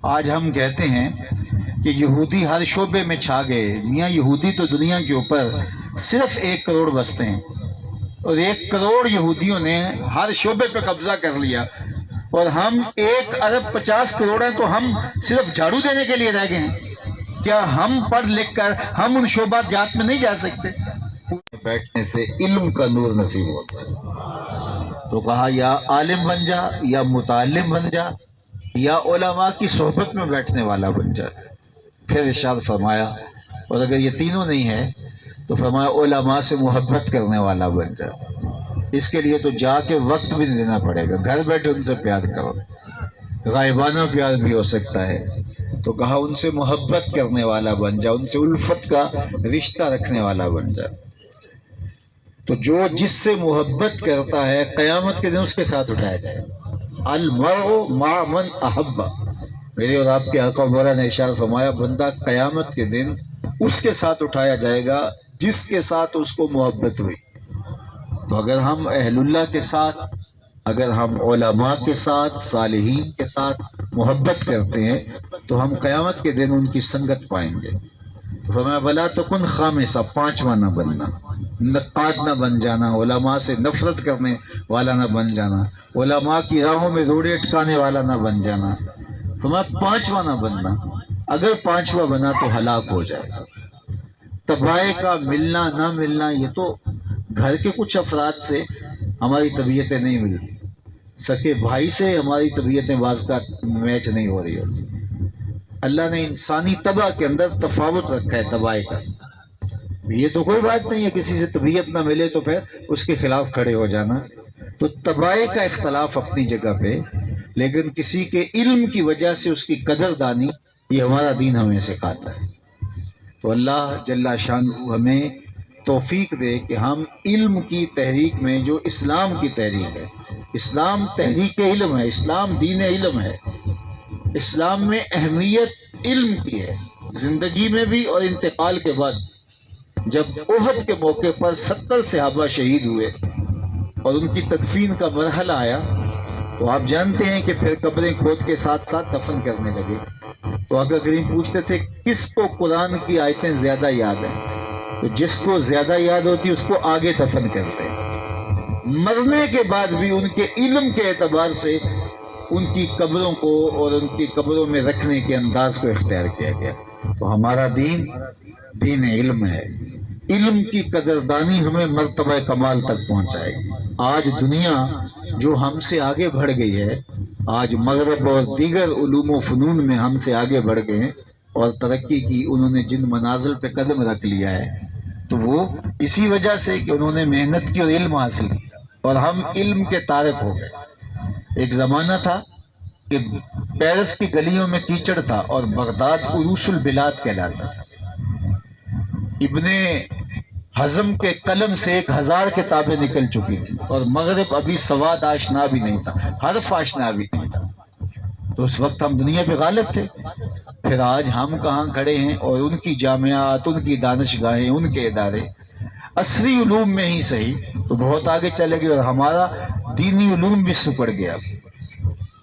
آج ہم کہتے ہیں کہ یہودی ہر شعبے میں چھا گئے. میاں یہودی تو دنیا کے اوپر صرف 1 کروڑ بستے ہیں اور 1 کروڑ یہودیوں نے ہر شعبے پہ قبضہ کر لیا, اور ہم 1 ارب 50 کروڑ ہیں تو ہم صرف جھاڑو دینے کے لیے رہ گئے ہیں. کیا ہم پڑھ لکھ کر ہم ان شعبات جات میں نہیں جا سکتے؟ بیٹھنے سے علم کا نور نصیب ہوتا ہے. تو کہا یا عالم بن جا, یا متعلم بن جا, یا علماء کی صحبت میں بیٹھنے والا بن جا. پھر ارشاد فرمایا اور اگر یہ تینوں نہیں ہے تو فرمایا علماء سے محبت کرنے والا بن جا. اس کے لیے تو جا کے وقت بھی نہیں دینا پڑے گا, گھر بیٹھے ان سے پیار کرو. غائبانہ پیار بھی ہو سکتا ہے. تو کہا ان سے محبت کرنے والا بن جا, ان سے الفت کا رشتہ رکھنے والا بن جا. تو جو جس سے محبت کرتا ہے قیامت کے دن اس کے ساتھ اٹھایا جائے. المرء مع من احب. میرے اور آپ کے آقا مولا نے ارشاد فرمایا بندہ قیامت کے دن اس کے ساتھ اٹھایا جائے گا جس کے ساتھ اس کو محبت ہوئی. تو اگر ہم اہل اللہ کے ساتھ, اگر ہم علماء کے ساتھ, صالحین کے ساتھ محبت کرتے ہیں تو ہم قیامت کے دن ان کی سنگت پائیں گے. تو فرمایا ولا تکن خامسہ, 5واں نہ بننا, نقاد نہ بن جانا, علماء سے نفرت کرنے والا نہ بن جانا, علماء کی راہوں میں روڑے اٹکانے والا نہ بن جانا. فرمایا 5واں نہ بننا. اگر 5واں بنا تو ہلاک ہو جائے گا. تباہی کا ملنا نہ ملنا, یہ تو گھر کے کچھ افراد سے ہماری طبیعتیں نہیں ملتی, سکے بھائی سے ہماری طبیعتیں بعض کا میچ نہیں ہو رہی ہوتی. اللہ نے انسانی طبع کے اندر تفاوت رکھا ہے تباہی کا. یہ تو کوئی بات نہیں ہے کسی سے طبیعت نہ ملے تو پھر اس کے خلاف کھڑے ہو جانا. تو تباہی کا اختلاف اپنی جگہ پہ, لیکن کسی کے علم کی وجہ سے اس کی قدر دانی, یہ ہمارا دین ہمیں سکھاتا ہے. تو اللہ جل شانہ ہمیں توفیق دے کہ ہم علم کی تحریک میں, جو اسلام کی تحریک ہے, اسلام تحریک علم ہے, اسلام دین علم ہے, اسلام میں اہمیت علم کی ہے, زندگی میں بھی اور انتقال کے بعد. جب احد کے موقع پر 70 صحابہ شہید ہوئے اور ان کی تدفین کا مرحلہ آیا تو آپ جانتے ہیں کہ پھر قبریں کھود کے ساتھ ساتھ دفن کرنے لگے. تو آقا کریم پوچھتے تھے کس کو قرآن کی آیتیں زیادہ یاد ہیں, تو جس کو زیادہ یاد ہوتی اس کو آگے دفن کرتے ہیں. مرنے کے بعد بھی ان کے علم کے اعتبار سے ان کی قبروں کو اور ان کی قبروں میں رکھنے کے انداز کو اختیار کیا گیا. تو ہمارا دین دین علم ہے. علم کی قدردانی ہمیں مرتبہ کمال تک پہنچائے گی. آج دنیا جو ہم سے آگے بڑھ گئی ہے, آج مغرب اور دیگر علوم و فنون میں ہم سے آگے بڑھ گئے ہیں اور ترقی کی انہوں نے جن منازل پہ قدم رکھ لیا ہے, تو وہ اسی وجہ سے کہ انہوں نے محنت کی اور علم حاصل کیا اور ہم علم کے تارک ہو گئے. ایک زمانہ تھا کہ پیرس کی گلیوں میں کیچڑ تھا اور بغداد عروس البلاد کہلاتا تھا. ابن حزم کے قلم سے 1000 کتابیں نکل چکی تھی اور مغرب ابھی سواد آشنا بھی نہیں تھا, حرف آشنا بھی نہیں تھا. تو اس وقت ہم دنیا پہ غالب تھے. پھر آج ہم کہاں کھڑے ہیں اور ان کی جامعات, ان کی دانشگاہیں, ان کے ادارے عصری علوم میں ہی صحیح تو بہت آگے چلے گئے اور ہمارا دینی علوم بھی سکڑ گیا.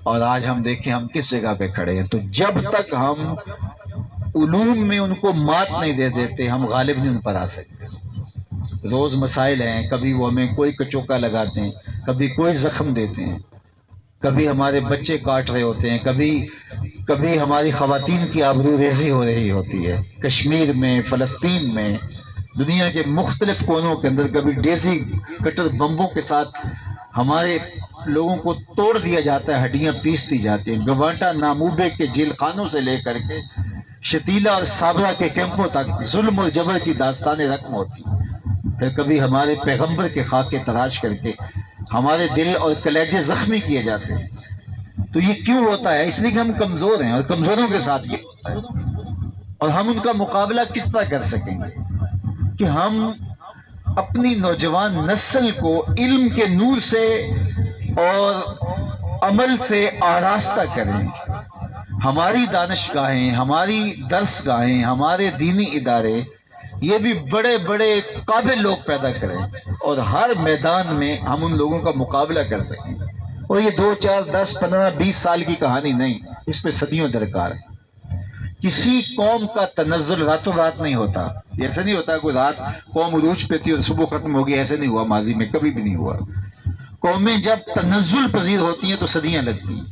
اور آج ہم دیکھیں ہم کس جگہ پہ کھڑے ہیں. تو جب تک ہم علوم میں ان کو مات نہیں دے دیتے ہم غالب نہیں ان پر آ سکتے. روز مسائل ہیں, کبھی وہ ہمیں کوئی کچوکا لگاتے ہیں, کبھی کوئی زخم دیتے ہیں, کبھی ہمارے بچے کاٹ رہے ہوتے ہیں, کبھی ہماری خواتین کی آبرو ریزی ہو رہی ہوتی ہے. کشمیر میں, فلسطین میں, دنیا کے مختلف کونوں کے اندر کبھی ڈیزی کٹر بمبوں کے ساتھ ہمارے لوگوں کو توڑ دیا جاتا ہے, ہڈیاں پیس دی جاتی ہیں. گوانٹا ناموبے کے جیل خانوں سے لے کر کے شتیلا اور صابرہ کے کیمپوں تک ظلم اور جبر کی داستانیں رقم ہوتی ہیں. پھر کبھی ہمارے پیغمبر کے خاکے تراش کر کے ہمارے دل اور کلیجے زخمی کیے جاتے ہیں. تو یہ کیوں ہوتا ہے؟ اس لیے کہ ہم کمزور ہیں اور کمزوروں کے ساتھ یہ ہوتا ہے. اور ہم ان کا مقابلہ کس طرح کر سکیں گے کہ ہم اپنی نوجوان نسل کو علم کے نور سے اور عمل سے آراستہ کریں. ہماری دانشگاہیں, ہماری درسگاہیں, ہمارے دینی ادارے یہ بھی بڑے بڑے قابل لوگ پیدا کریں اور ہر میدان میں ہم ان لوگوں کا مقابلہ کر سکیں. اور یہ 2 4 10 15 20 سال کی کہانی نہیں, اس پہ صدیوں درکار ہے۔ کسی قوم کا تنزل راتوں رات نہیں ہوتا، ایسا نہیں ہوتا کوئی رات قوم عروج پہ تھی اور صبح ختم ہوگی، ایسے نہیں ہوا، ماضی میں کبھی بھی نہیں ہوا۔ قومیں جب تنزل پذیر ہوتی ہیں تو صدیاں لگتی ہیں،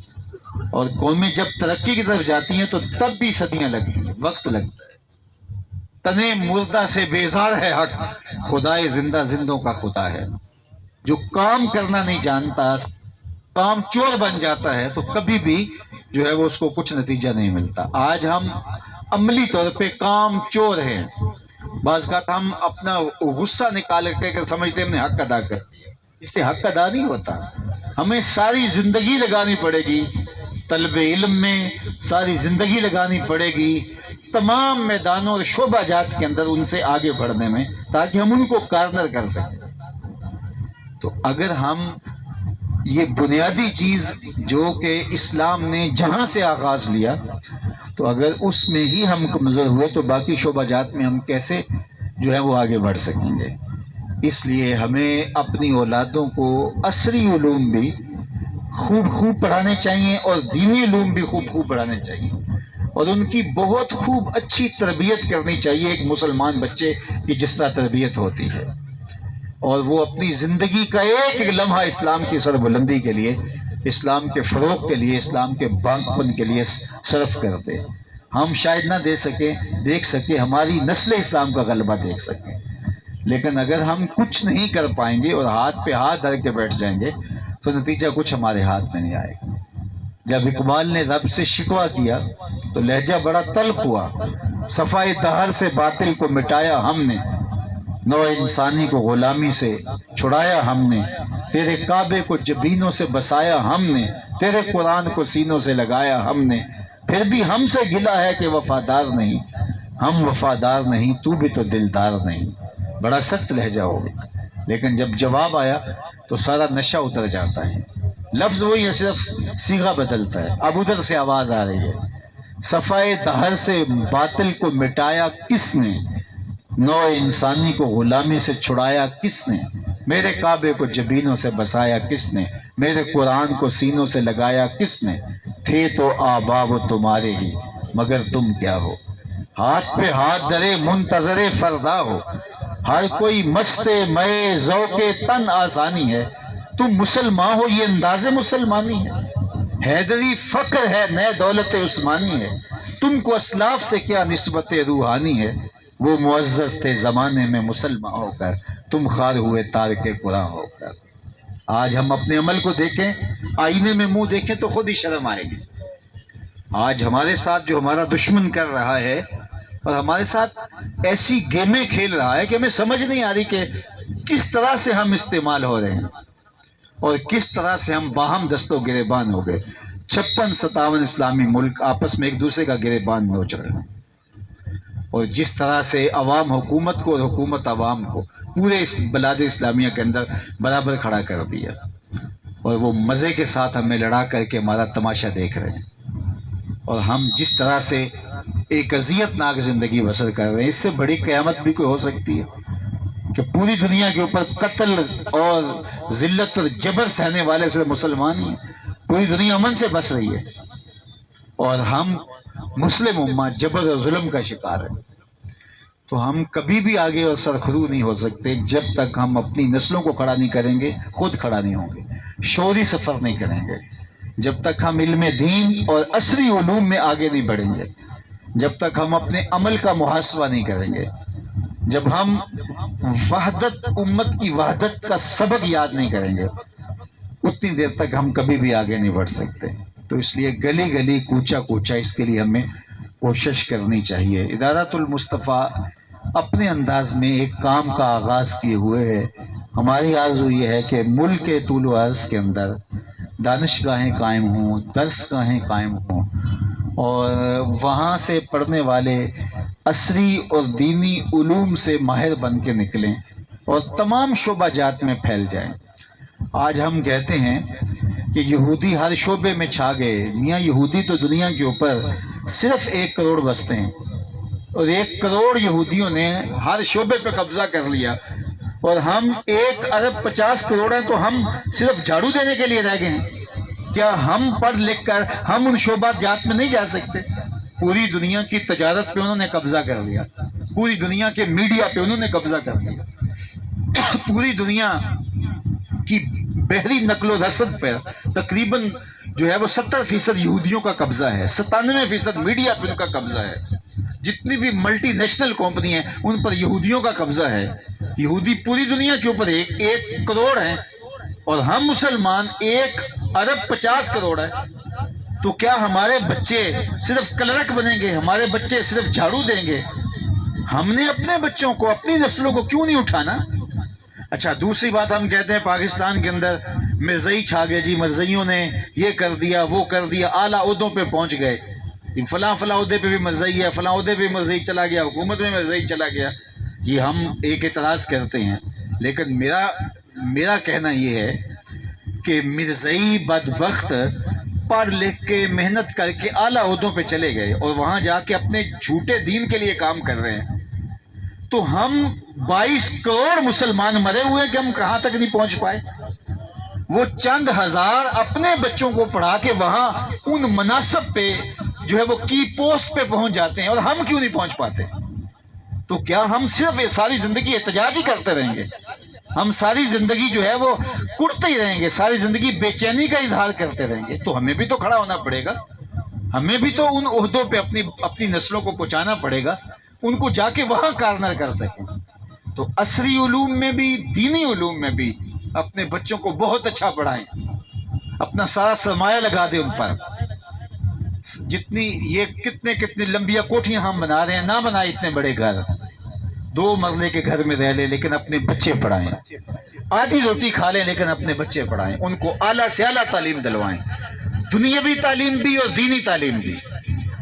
اور قومیں جب ترقی کی طرف جاتی ہیں تو تب بھی صدیاں لگتی ہیں، وقت لگتا ہے۔ تنے مردہ سے بیزار ہے حق، خدائے زندہ زندوں کا خدا ہے۔ جو کام کرنا نہیں جانتا، کام چور بن جاتا ہے، تو کبھی بھی جو ہے وہ اس کو کچھ نتیجہ نہیں ملتا۔ آج ہم عملی طور پہ کام چور ہیں، بعض اوقات ہم اپنا غصہ نکال کے سمجھتے ہیں ہم نے حق ادا کر دیا، اس سے حق ادا نہیں ہوتا۔ ہمیں ساری زندگی لگانی پڑے گی طلب علم میں، ساری زندگی لگانی پڑے گی تمام میدانوں اور شعبہ جات کے اندر ان سے آگے بڑھنے میں، تاکہ ہم ان کو کارنر کر سکیں۔ تو اگر ہم یہ بنیادی چیز جو کہ اسلام نے جہاں سے آغاز لیا، تو اگر اس میں ہی ہم کمزور ہوئے تو باقی شعبہ جات میں ہم کیسے جو ہے وہ آگے بڑھ سکیں گے؟ اس لیے ہمیں اپنی اولادوں کو عصری علوم بھی خوب پڑھانے چاہیے اور دینی علوم بھی خوب پڑھانے چاہیے، اور ان کی بہت خوب اچھی تربیت کرنی چاہیے ایک مسلمان بچے کی جس طرح تربیت ہوتی ہے، اور وہ اپنی زندگی کا ایک ایک لمحہ اسلام کی سربلندی کے لیے، اسلام کے فروغ کے لیے، اسلام کے بانکپن کے لیے صرف کر دے۔ ہم شاید نہ دیکھ سکے ہماری نسل اسلام کا غلبہ دیکھ سکیں، لیکن اگر ہم کچھ نہیں کر پائیں گے اور ہاتھ پہ ہاتھ دھر کے بیٹھ جائیں گے تو نتیجہ کچھ ہمارے ہاتھ میں نہیں آئے گا۔ جب اقبال نے رب سے شکوہ کیا تو لہجہ بڑا تلخ ہوا، صفائے دہر سے باطل کو مٹایا ہم نے، نو انسانی کو غلامی سے چھڑایا ہم نے، تیرے کعبے کو جبینوں سے بسایا ہم نے، تیرے قرآن کو سینوں سے لگایا ہم نے، پھر بھی ہم سے گلا ہے کہ وفادار نہیں، ہم وفادار نہیں، تو بھی تو دلدار نہیں۔ بڑا سخت لہجہ ہو گیا، لیکن جب جواب آیا تو سارا نشہ اتر جاتا ہے۔ لفظ وہی ہے، صرف صیغہ بدلتا ہے۔ اب ادھر سے آواز آ رہی ہے، صفائے دہر سے باطل کو مٹایا کس نے، نو انسانی کو غلامی سے چھڑایا کس نے، میرے کعبے کو جبینوں سے بسایا کس نے، میرے قرآن کو سینوں سے لگایا کس نے، تھے تو آبا وہ تمہارے ہی مگر تم کیا ہو، ہاتھ پہ ہاتھ درے منتظر فردا ہو، ہر کوئی مست مئے ذوق تن آسانی ہے، تم مسلمان ہو یہ انداز مسلمانی ہے، حیدری فقر ہے نئے دولت عثمانی ہے، تم کو اسلاف سے کیا نسبت روحانی ہے، وہ معزز تھے زمانے میں مسلمان ہو کر، تم خوار ہوئے تارک قرآن ہو کر۔ آج ہم اپنے عمل کو دیکھیں، آئینے میں منہ دیکھیں تو خود ہی شرم آئے گی۔ آج ہمارے ساتھ جو ہمارا دشمن کر رہا ہے اور ہمارے ساتھ ایسی گیمیں کھیل رہا ہے کہ ہمیں سمجھ نہیں آ رہی کہ کس طرح سے ہم استعمال ہو رہے ہیں اور کس طرح سے ہم باہم دست و گریبان ہو گئے۔ 56-57 اسلامی ملک آپس میں ایک دوسرے کا گریبان نوچ رہے ہیں، اور جس طرح سے عوام حکومت کو اور حکومت عوام کو پورے اس بلاد اسلامیہ کے اندر برابر کھڑا کر دیا، اور وہ مزے کے ساتھ ہمیں لڑا کر کے ہمارا تماشا دیکھ رہے ہیں، اور ہم جس طرح سے ایک اذیت ناک زندگی بسر کر رہے ہیں، اس سے بڑی قیامت بھی کوئی ہو سکتی ہے کہ پوری دنیا کے اوپر قتل اور ذلت اور جبر سہنے والے صرف مسلمان ہی ہیں، پوری دنیا امن سے بس رہی ہے، اور ہم مسلم امت جبر اور ظلم کا شکار ہے۔ تو ہم کبھی بھی آگے اور سرخرو نہیں ہو سکتے جب تک ہم اپنی نسلوں کو کھڑا نہیں کریں گے، خود کھڑا نہیں ہوں گے، شعوری سفر نہیں کریں گے، جب تک ہم علم دین اور عصری علوم میں آگے نہیں بڑھیں گے، جب تک ہم اپنے عمل کا محاسبہ نہیں کریں گے، جب ہم وحدت امت کی وحدت کا سبق یاد نہیں کریں گے، اتنی دیر تک ہم کبھی بھی آگے نہیں بڑھ سکتے۔ تو اس لیے گلی گلی کوچا کوچا اس کے لیے ہمیں کوشش کرنی چاہیے۔ ادارۃ المصطفیٰ اپنے انداز میں ایک کام کا آغاز کیے ہوئے ہے۔ ہماری آرزو یہ ہے کہ ملک کے طول و عرض کے اندر دانشگاہیں قائم ہوں، درس گاہیں قائم ہوں، اور وہاں سے پڑھنے والے عصری اور دینی علوم سے ماہر بن کے نکلیں اور تمام شعبہ جات میں پھیل جائیں۔ آج ہم کہتے ہیں کہ یہودی ہر شعبے میں چھا گئے، میاں یہودی تو دنیا کے اوپر صرف 1 کروڑ بستے ہیں، اور 1 کروڑ یہودیوں نے ہر شعبے پہ قبضہ کر لیا، اور ہم 1 ارب 50 کروڑ ہیں تو ہم صرف جھاڑو دینے کے لیے رہ گئے ہیں۔ کیا ہم پڑھ لکھ کر ہم ان شعبات جات میں نہیں جا سکتے؟ پوری دنیا کی تجارت پہ انہوں نے قبضہ کر لیا، پوری دنیا کے میڈیا پہ انہوں نے قبضہ کر لیا، پوری دنیا کی بحری نقل و رسد پر تقریباً جو ہے وہ 70% یہودیوں کا قبضہ ہے، 97% میڈیا پہ ان کا قبضہ ہے، جتنی بھی ملٹی نیشنل کمپنی ہیں ان پر یہودیوں کا قبضہ ہے۔ یہودی پوری دنیا کے اوپر 1 کروڑ ہیں اور ہم مسلمان 1 ارب 50 کروڑ ہے۔ تو کیا ہمارے بچے صرف کلرک بنیں گے؟ ہمارے بچے صرف جھاڑو دیں گے؟ ہم نے اپنے بچوں کو، اپنی نسلوں کو کیوں نہیں اٹھانا؟ اچھا، دوسری بات ہم کہتے ہیں پاکستان کے اندر مرزئی چھا گئے جی، مرزئیوں نے یہ کر دیا وہ کر دیا، اعلیٰ عہدوں پہ پہنچ گئے، فلاں عہدے پہ بھی مرزئی ہے، فلاں عہدے پہ مرزئی چلا گیا، حکومت میں مرزئی چلا گیا۔ یہ ہم ایک اعتراض کرتے ہیں، لیکن میرا کہنا یہ ہے کہ مرزئی بدبخت پڑھ لکھ کے محنت کر کے اعلیٰ عہدوں پہ چلے گئے اور وہاں جا کے اپنے جھوٹے دین کے لیے کام کر رہے ہیں، تو ہم 22 کروڑ مسلمان مرے ہوئے ہیں کہ ہم کہاں تک نہیں پہنچ پائے؟ وہ چند ہزار اپنے بچوں کو پڑھا کے وہاں ان مناصب پہ جو ہے وہ کی پوسٹ پہ پہنچ جاتے ہیں، اور ہم کیوں نہیں پہنچ پاتے؟ تو کیا ہم صرف ساری زندگی احتجاج ہی کرتے رہیں گے؟ ہم ساری زندگی جو ہے وہ کڑتے ہی رہیں گے، ساری زندگی بے چینی کا اظہار کرتے رہیں گے؟ تو ہمیں بھی تو کھڑا ہونا پڑے گا، ہمیں بھی تو ان عہدوں پہ اپنی نسلوں کو پہنچانا پڑے گا، ان کو جا کے وہاں کارنر کر سکیں۔ تو عصری علوم میں بھی، دینی علوم میں بھی اپنے بچوں کو بہت اچھا پڑھائیں، اپنا سارا سرمایہ لگا دیں ان پر۔ جتنی یہ کتنے لمبیا کوٹھیاں ہم بنا رہے ہیں، نہ بنائے اتنے بڑے گھر، 2 مرلے کے گھر میں رہ لیں لیکن اپنے بچے پڑھائیں، آدھی روٹی کھا لیں لیکن اپنے بچے پڑھائیں، ان کو اعلیٰ سے اعلیٰ تعلیم دلوائیں، دنیاوی تعلیم بھی اور دینی تعلیم بھی۔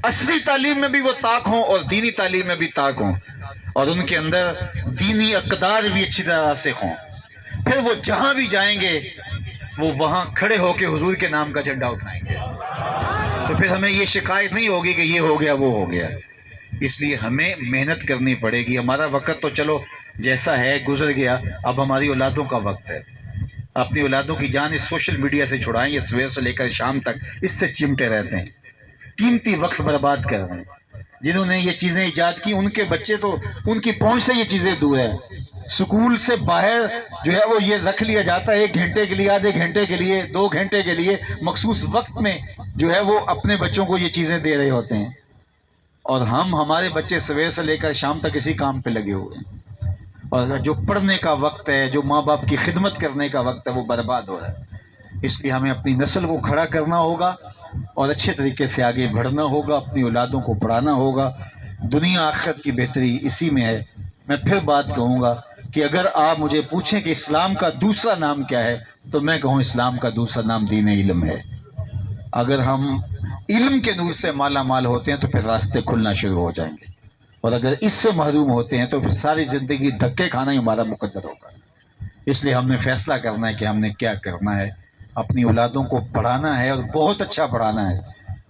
عصری تعلیم میں بھی وہ طاق ہوں اور دینی تعلیم میں بھی طاق ہوں، اور ان کے اندر دینی اقدار بھی اچھی طرح راسخ ہوں۔ پھر وہ جہاں بھی جائیں گے وہ وہاں کھڑے ہو کے حضور کے نام کا جھنڈا اٹھائیں گے، تو پھر ہمیں یہ شکایت نہیں ہوگی کہ یہ ہو گیا وہ ہو گیا۔ اس لیے ہمیں محنت کرنی پڑے گی۔ ہمارا وقت تو چلو جیسا ہے گزر گیا، اب ہماری اولادوں کا وقت ہے۔ اپنی اولادوں کی جان اس سوشل میڈیا سے چھڑائیں، یہ صبح سے لے کر شام تک اس سے چمٹے رہتے ہیں، قیمتی وقت برباد کر رہے ہیں۔ جنہوں نے یہ چیزیں ایجاد کی ان کے بچے تو ان کی پہنچ سے یہ چیزیں دور ہیں۔ سکول سے باہر جو ہے وہ یہ رکھ لیا جاتا ہے 1 گھنٹے کے لیے، آدھے گھنٹے کے لیے، 2 گھنٹے کے لیے، مخصوص وقت میں جو ہے وہ اپنے بچوں کو یہ چیزیں دے رہے ہوتے ہیں، اور ہمارے بچے صبح سے لے کر شام تک اسی کام پہ لگے ہوئے ہیں، اور جو پڑھنے کا وقت ہے، جو ماں باپ کی خدمت کرنے کا وقت ہے، وہ برباد ہو رہا ہے۔ اس لیے ہمیں اپنی نسل کو کھڑا کرنا ہوگا اور اچھے طریقے سے آگے بڑھنا ہوگا، اپنی اولادوں کو پڑھانا ہوگا۔ دنیا آخرت کی بہتری اسی میں ہے۔ میں پھر بات کہوں گا کہ اگر آپ مجھے پوچھیں کہ اسلام کا دوسرا نام کیا ہے، تو میں کہوں اسلام کا دوسرا نام دین علم ہے۔ اگر ہم علم کے نور سے مالا مال ہوتے ہیں تو پھر راستے کھلنا شروع ہو جائیں گے، اور اگر اس سے محروم ہوتے ہیں تو پھر ساری زندگی دھکے کھانا ہی ہمارا مقدر ہوگا۔ اس لیے ہم نے فیصلہ کرنا ہے کہ ہم نے کیا کرنا ہے۔ اپنی اولادوں کو پڑھانا ہے اور بہت اچھا پڑھانا ہے،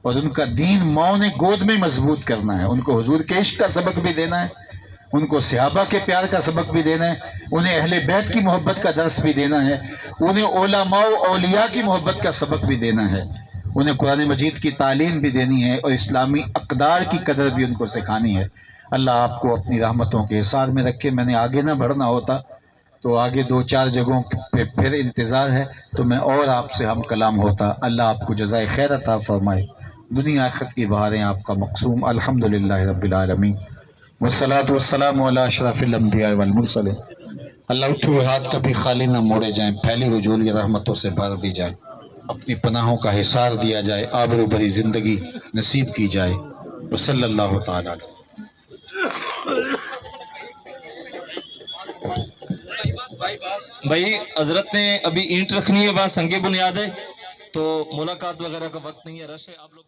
اور ان کا دین ماؤں نے گود میں مضبوط کرنا ہے۔ ان کو حضور کے عشق کا سبق بھی دینا ہے، ان کو صحابہ کے پیار کا سبق بھی دینا ہے، انہیں اہل بیت کی محبت کا درس بھی دینا ہے، انہیں علماء و اولیاء کی محبت کا سبق بھی دینا ہے، انہیں قرآن مجید کی تعلیم بھی دینی ہے، اور اسلامی اقدار کی قدر بھی ان کو سکھانی ہے۔ اللہ آپ کو اپنی رحمتوں کے حصار میں رکھے۔ میں نے آگے نہ بڑھنا ہوتا تو آگے 2-4 جگہوں پہ پھر انتظار ہے تو میں اور آپ سے ہم کلام ہوتا۔ اللہ آپ کو جزائے خیر عطا فرمائے، دنیا آخرت کی بہاریں آپ کا مقسوم۔ الحمدللہ رب العالمین، والصلاة والسلام علی اشرف الانبیاء والمرسلین۔ اللہ اٹھے ہوئے ہاتھ کبھی خالی نہ موڑے جائیں، پھیلی ہوئی جھولی رحمتوں سے بھر دی جائے، اپنی پناہوں کا حصار دیا جائے، آبرو بھری زندگی نصیب کی جائے۔ وصلی اللہ تعالی علیہ۔ بھائی حضرت نے ابھی اینٹ رکھنی ہے، بات سنگ بنیاد ہے، تو ملاقات وغیرہ کا وقت نہیں ہے، رش ہے، آپ لوگ